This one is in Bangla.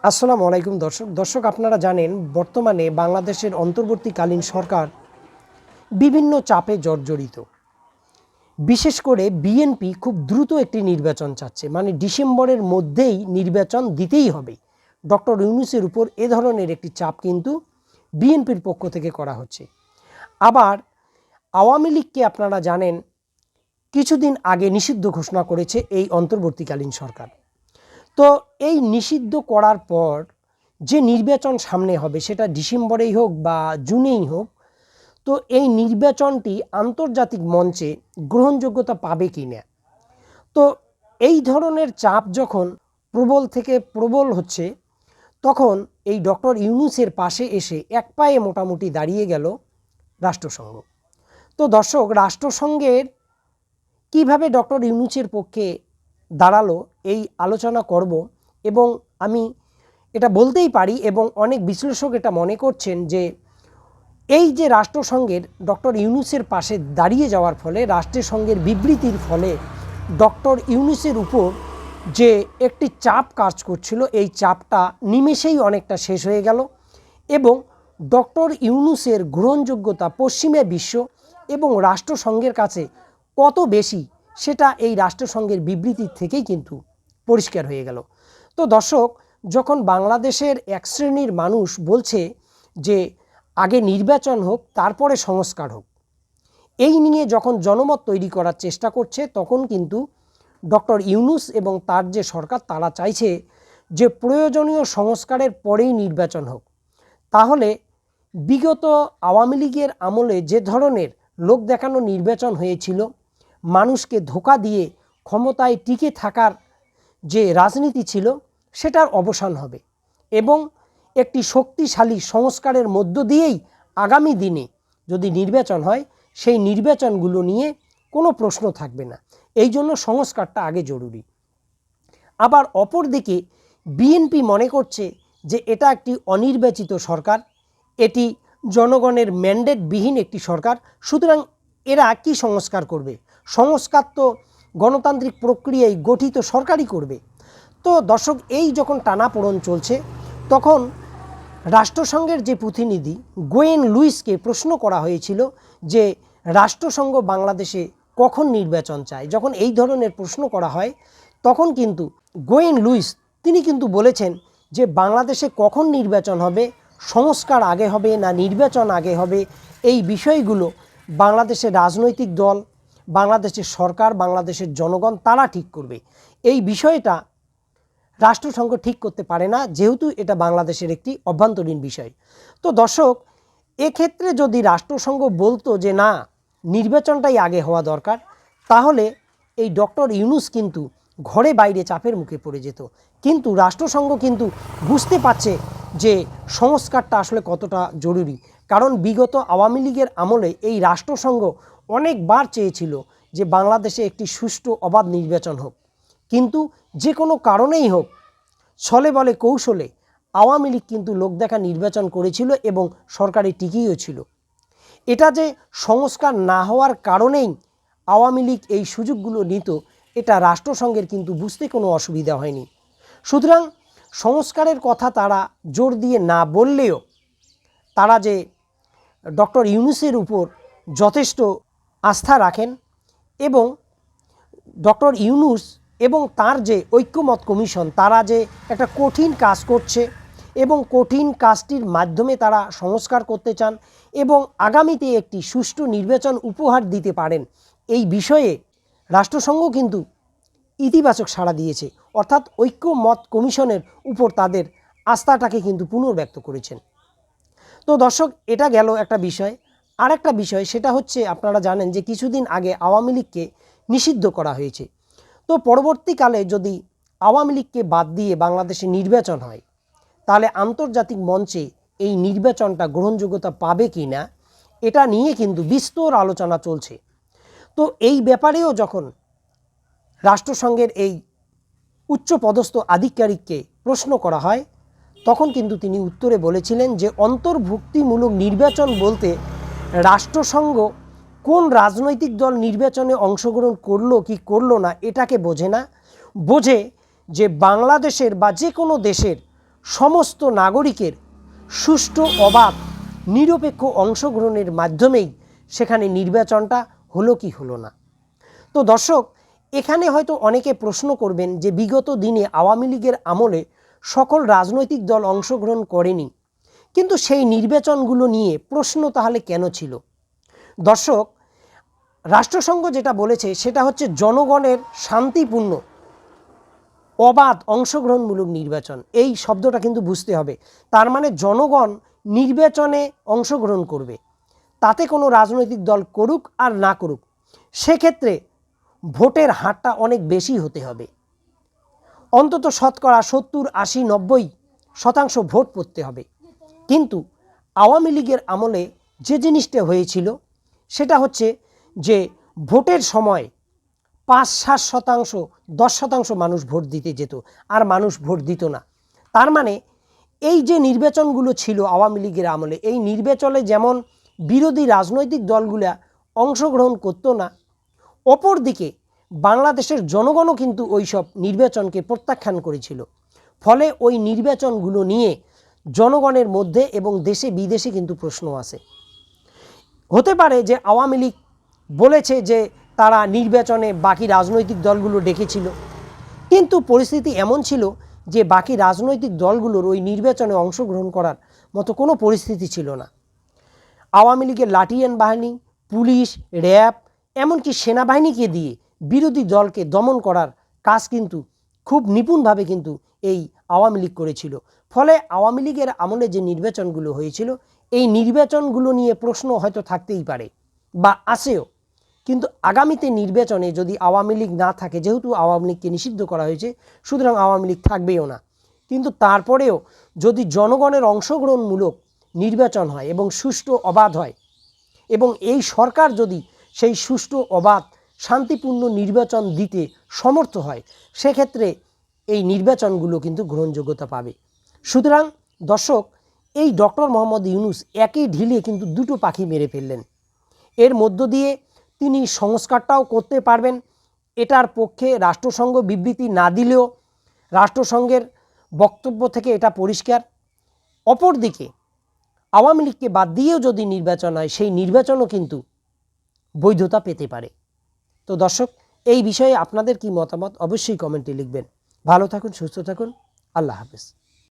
আসসালামু আলাইকুম দর্শক আপনারা জানেন বর্তমানে বাংলাদেশের অন্তর্বর্তীকালীন সরকার বিভিন্ন চাপে জর্জরিত। বিশেষ করে বিএনপি খুব দ্রুত একটি নির্বাচন চাচ্ছে, মানে ডিসেম্বরের মধ্যেই নির্বাচন দিতেই হবে। ডক্টর ইউনূসের উপর এ ধরনের একটি চাপ কিন্তু বিএনপির পক্ষ থেকে করা হচ্ছে। আবার আওয়ামী লীগকে আপনারা জানেন কিছুদিন আগে নিষিদ্ধ ঘোষণা করেছে এই অন্তর্বর্তীকালীন সরকার। তো এই নিষিদ্ধ করার পর যে নির্বাচন সামনে হবে সেটা ডিসেম্বরেই হোক বা জুনেই হোক, তো এই নির্বাচনটি আন্তর্জাতিক মঞ্চে গ্রহণযোগ্যতা পাবে কি না। তো এই ধরনের চাপ যখন প্রবল থেকে প্রবল হচ্ছে, তখন এই ডক্টর ইউনূসের পাশে এসে এক পায়ে মোটামুটি দাঁড়িয়ে গেল রাষ্ট্রসংঘ। তো দর্শক, রাষ্ট্রসংঘের কিভাবে ডক্টর ইউনূসের পক্ষে দাঁড়ালো এই আলোচনা করব। এবং আমি এটা বলতেই পারি এবং অনেক বিশ্লেষক এটা মনে করছেন যে এই যে রাষ্ট্রসংঘের ডক্টর ইউনূসের পাশে দাঁড়িয়ে যাওয়ার ফলে, রাষ্ট্রসংঘের বিবৃতির ফলে ডক্টর ইউনূসের উপর যে একটি চাপ কাজ করছিল, এই চাপটা নিমেষেই অনেকটা শেষ হয়ে গেল এবং ডক্টর ইউনূসের গ্রহণযোগ্যতা পশ্চিমা বিশ্ব এবং রাষ্ট্রসংঘের কাছে কত বেশি সেটা এই রাষ্ট্রসংঘের বিবৃতির থেকেই কিন্তু পরিষ্কার হয়ে গেল। তো দর্শক, যখন বাংলাদেশের এক শ্রেণীর মানুষ বলছে যে আগে নির্বাচন হোক তারপরে সংস্কার হোক, এই নিয়ে যখন জনমত তৈরি করার চেষ্টা করছে, তখন কিন্তু ডক্টর ইউনূস এবং তার যে সরকার তারা চাইছে যে প্রয়োজনীয় সংস্কারের পরেই নির্বাচন হোক। তাহলে বিগত আওয়ামী লীগের আমলে যে ধরনের লোক দেখানো নির্বাচন হয়েছিল, মানুষকে ধোঁকা দিয়ে ক্ষমতায় টিকে থাকার যে রাজনীতি ছিল, সেটার অবসান হবে এবং একটি শক্তিশালী সংস্কারের মধ্য দিয়েই আগামী দিনে যদি নির্বাচন হয়, সেই নির্বাচনগুলো নিয়ে কোনো প্রশ্ন থাকবে না। এই জন্য সংস্কারটা আগে জরুরি। আবার অপরদিকে বিএনপি মনে করছে যে এটা একটি অনির্বাচিত সরকার, এটি জনগণের ম্যান্ডেটবিহীন একটি সরকার, সুতরাং এরা কি সংস্কার করবে? সংস্কার তো গণতান্ত্রিক প্রক্রিয়ায় গঠিত সরকারই করবে। তো দর্শক, এই যখন টানাপোড়েন চলছে, তখন রাষ্ট্রসংঘের যে প্রতিনিধি গোয়েন লুইসকে প্রশ্ন করা হয়েছিল যে রাষ্ট্রসংঘ বাংলাদেশে কখন নির্বাচন চায়। যখন এই ধরনের প্রশ্ন করা হয়, তখন কিন্তু গোয়েন লুইস তিনি কিন্তু বলেছেন যে বাংলাদেশে কখন নির্বাচন হবে, সংস্কার আগে হবে না নির্বাচন আগে হবে, এই বিষয়গুলো বাংলাদেশের রাজনৈতিক দল, বাংলাদেশের সরকার, বাংলাদেশের জনগণ তারা ঠিক করবে। এই বিষয়টা রাষ্ট্রসংঘ ঠিক করতে পারে না, যেহেতু এটা বাংলাদেশের একটি অভ্যন্তরীণ বিষয়। তো দর্শক, এক্ষেত্রে যদি রাষ্ট্রসংঘ বলতো যে না, নির্বাচনটাই আগে হওয়া দরকার, তাহলে এই ডক্টর ইউনূস কিন্তু ঘরে বাইরে চাপের মুখে পড়ে যেত। কিন্তু রাষ্ট্রসংঘ কিন্তু বুঝতে পারছে যে সংস্কারটা আসলে কতটা জরুরি। কারণ বিগত আওয়ামী লীগের আমলে এই রাষ্ট্রসংঘ অনেকবার চেয়েছিল যে বাংলাদেশে একটি সুষ্ঠু অবাধ নির্বাচন হোক, কিন্তু যে কোনো কারণেই হোক, ছলে বলে কৌশলে আওয়ামী লীগ কিন্তু লোক দেখা নির্বাচন করেছিল এবং সরকারে টিকিয়েও ছিল। এটা যে সংস্কার না হওয়ার কারণেই আওয়ামী লীগ এই সুযোগগুলো নিত, এটা রাষ্ট্রসংঘের কিন্তু বুঝতে কোনো অসুবিধা হয়নি। সুতরাং সংস্কারের কথা তারা জোর দিয়ে না বললেও, তারা যে ডক্টর ইউনূসের উপর যথেষ্ট আস্থা রাখেন এবং ডক্টর ইউনূস এবং তার যে ঐক্যমত কমিশন, তারা যে একটা কঠিন কাজ করছে এবং কঠিন কাজটির মাধ্যমে তারা সংস্কার করতে চান এবং আগামীতে একটি সুষ্ঠু নির্বাচন উপহার দিতে পারেন, এই বিষয়ে রাষ্ট্রসংঘ কিন্তু ইতিবাচক সাড়া দিয়েছে। অর্থাৎ ঐক্যমত কমিশনের উপর তাদের আস্থাটাকে কিন্তু পুনর্ব্যক্ত করেছেন। তো দর্শক, এটা গেল একটা বিষয়। আর একটা বিষয়, সেটা হচ্ছে আপনারা জানেন যে কিছুদিন আগে আওয়ামী লীগকে নিষিদ্ধ করা হয়েছে। তো পরবর্তীকালে যদি আওয়ামী লীগকে বাদ দিয়ে বাংলাদেশে নির্বাচন হয়, তাহলে আন্তর্জাতিক মঞ্চে এই নির্বাচনটা গ্রহণযোগ্যতা পাবে কি না, এটা নিয়ে কিন্তু বিস্তর আলোচনা চলছে। তো এই ব্যাপারেও যখন রাষ্ট্রসংঘের এই উচ্চপদস্থ আধিকারিককে প্রশ্ন করা হয়, তখন কিন্তু তিনি উত্তরে বলেছিলেন যে অন্তর্ভুক্তিমূলক নির্বাচন বলতে রাষ্ট্রসংঘ কোন রাজনৈতিক দল নির্বাচনে অংশগ্রহণ করলো কি করলো না এটাকে বোঝে না, বোঝে যে বাংলাদেশের বা যে কোনো দেশের সমস্ত নাগরিকের সুষ্ঠু অবাধ নিরপেক্ষ অংশগ্রহণের মাধ্যমেই সেখানে নির্বাচনটা হলো কি হলো না। তো দর্শক, এখানে হয়তো অনেকে প্রশ্ন করবেন যে বিগত দিনে আওয়ামী লীগের আমলে সকল রাজনৈতিক দল অংশগ্রহণ করেনি, কিন্তু সেই নির্বাচনগুলো নিয়ে প্রশ্ন তাহলে কেন ছিল? দর্শক, রাষ্ট্রসংঘ যেটা বলেছে সেটা হচ্ছে জনগণের শান্তিপূর্ণ অবাধ অংশগ্রহণমূলক নির্বাচন। এই শব্দটা কিন্তু বুঝতে হবে। তার মানে জনগণ নির্বাচনে অংশগ্রহণ করবে, তাতে কোনো রাজনৈতিক দল করুক আর না করুক, সেক্ষেত্রে ভোটের হারটা অনেক বেশি হতে হবে। অন্তত শতকরা 70, 80, 90% ভোট পড়তে হবে। কিন্তু আওয়ামী লীগের আমলে যে জিনিসটা হয়েছিল সেটা হচ্ছে যে ভোটের সময় 5-7%, 10% মানুষ ভোট দিতে যেত, আর মানুষ ভোট দিত না। তার মানে এই যে নির্বাচনগুলো ছিল আওয়ামী লীগের আমলে, এই নির্বাচনে যেমন বিরোধী রাজনৈতিক দলগুলা অংশগ্রহণ করতো না, অপরদিকে বাংলাদেশের জনগণও কিন্তু ওই সব নির্বাচনকে প্রত্যাখ্যান করেছিল। ফলে ওই নির্বাচনগুলো নিয়ে জনগণের মধ্যে এবং দেশে বিদেশে কিন্তু প্রশ্ন আছে। হতে পারে যে আওয়ামী লীগ বলেছে যে তারা নির্বাচনে বাকি রাজনৈতিক দলগুলো ডেকেছিল, কিন্তু পরিস্থিতি এমন ছিল যে বাকি রাজনৈতিক দলগুলোর ওই নির্বাচনে অংশগ্রহণ করার মতো কোনো পরিস্থিতি ছিল না। আওয়ামী লীগের লাঠিয়ান বাহিনী, পুলিশ, র্যাব, এমনকি সেনাবাহিনীকে দিয়ে বিরোধী দলকে দমন করার কাজ কিন্তু খুব নিপুণভাবে কিন্তু এই আওয়ামী লীগ করেছিল। ফলে আওয়ামী লীগের আমলে যে নির্বাচনগুলো হয়েছিল, এই নির্বাচনগুলো নিয়ে প্রশ্ন হয়তো থাকতেই পারে বা আসেও, কিন্তু আগামীতে নির্বাচনে যদি আওয়ামী লীগ না থাকে, যেহেতু আওয়ামী লীগকে নিষিদ্ধ করা হয়েছে, সুতরাং আওয়ামী লীগ থাকবেও না। কিন্তু তারপরেও যদি জনগণের অংশগ্রহণমূলক নির্বাচন হয় এবং সুষ্ঠু অবাধ হয়, এবং এই সরকার যদি সেই সুষ্ঠু অবাধ শান্তিপূর্ণ নির্বাচন দিতে সমর্থ হয়, সেক্ষেত্রে এই নির্বাচনগুলো কিন্তু গ্রহণযোগ্যতা পাবে। সুতরাং দর্শক, এই ডক্টর মোহাম্মদ ইউনূস একই ঢিলে কিন্তু দুটো পাখি মেরে ফেললেন। এর মধ্য দিয়ে তিনি সংস্কারটাও করতে পারবেন, এটার পক্ষে রাষ্ট্রসংঘ বিবৃতি না দিলেও রাষ্ট্রসংঘের বক্তব্য থেকে এটা পরিষ্কার। অপরদিকে আওয়ামী লীগকে বাদ দিয়েও যদি নির্বাচন হয়, সেই নির্বাচনও কিন্তু বৈধতা পেতে পারে। তো দর্শক, এই বিষয়ে আপনাদের কি মতামত অবশ্যই কমেন্টে লিখবেন। ভালো থাকুন, সুস্থ থাকুন, আল্লাহ হাফেজ।